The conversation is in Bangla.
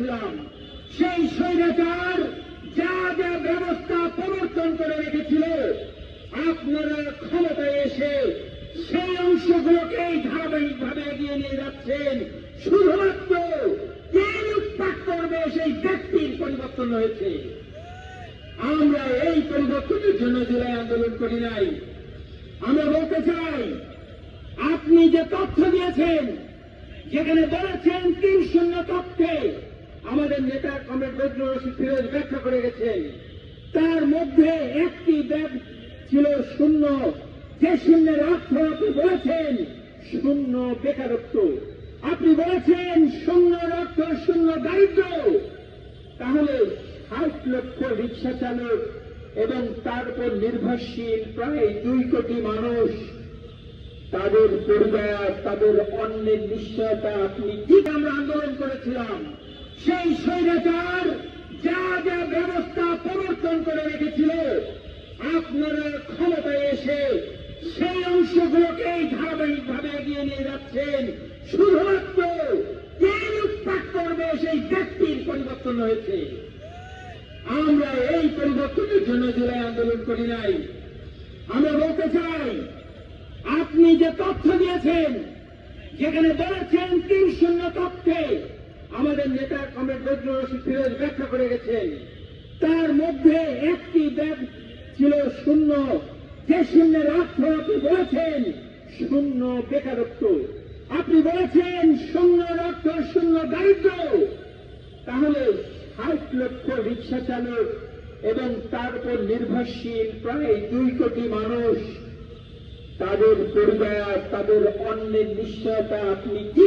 করেছিলাম, সেই স্বৈরাচার যা যা ব্যবস্থা প্রবর্তন করে রেখেছিল, আপনারা ক্ষমতায় এসে সেই অংশগুলোকেই ধারাবাহিকভাবে এগিয়ে নিয়ে যাচ্ছেন। শুধুমাত্র কে লুটপাট করবে সেই ব্যক্তির পরিবর্তন হয়েছে। আমরা এই পরিবর্তনের জন্য জুলাই আন্দোলন করি নাই। আমরা বলতে চাই, আপনি যে তথ্য দিয়েছেন, যেখানে বলেছেন 3-0 তথ্যে আমাদের নেতা কমরেড বজলুর রশিদ ফিরোজ ব্যাখ্যা করে গেছেন, তার মধ্যে একটি ব্যাগ ছিল শূন্য। যে শূন্যের অর্থ আপনি বলেছেন শূন্য বেকারত্ব, আপনি বলেছেন শূন্যর অর্থ শূন্য দারিদ্র। তাহলে 60 লক্ষ রিক্সা চালক এবং তার উপর নির্ভরশীল প্রায় 2 কোটি মানুষ, তাদের পরিবার, তাদের অন্যের নিশ্চয়তা আপনি কি আমরা আন্দোলন করেছিলাম, সেই স্বৈরাচার যা যা ব্যবস্থা প্রবর্তন করে রেখেছিল, আপনারা ক্ষমতায় এসে সেই অংশগুলোকেই ধারাবাহিকভাবে এগিয়ে নিয়ে যাচ্ছেন। শুধুমাত্র কে লুটপাট করবে সেই ব্যক্তির পরিবর্তন হয়েছে। আমরা এই পরিবর্তনের জন্য জুলাই আন্দোলন করি নাই। আমরা বলতে চাই, আপনি যে তথ্য দিয়েছেন, যেখানে বলেছেন 3-0 তথ্যে আমাদের নেতা কমরেড বজলুর রশিদ ফিরোজ ব্যাখ্যা করে গেছেন, তার মধ্যে একটি ব্যাগ ছিল শূন্য। যে শূন্যের অর্থ আপনি বলেছেন শূন্য বেকারত্ব, আপনি বলেছেন শূন্যর অর্থ শূন্য দারিদ্র। তাহলে 60 লক্ষ রিক্সা চালক এবং তার উপর নির্ভরশীল প্রায় 2 কোটি মানুষ, তাদের পরিবার, তাদের অন্যের নিশ্চয়তা আপনি কি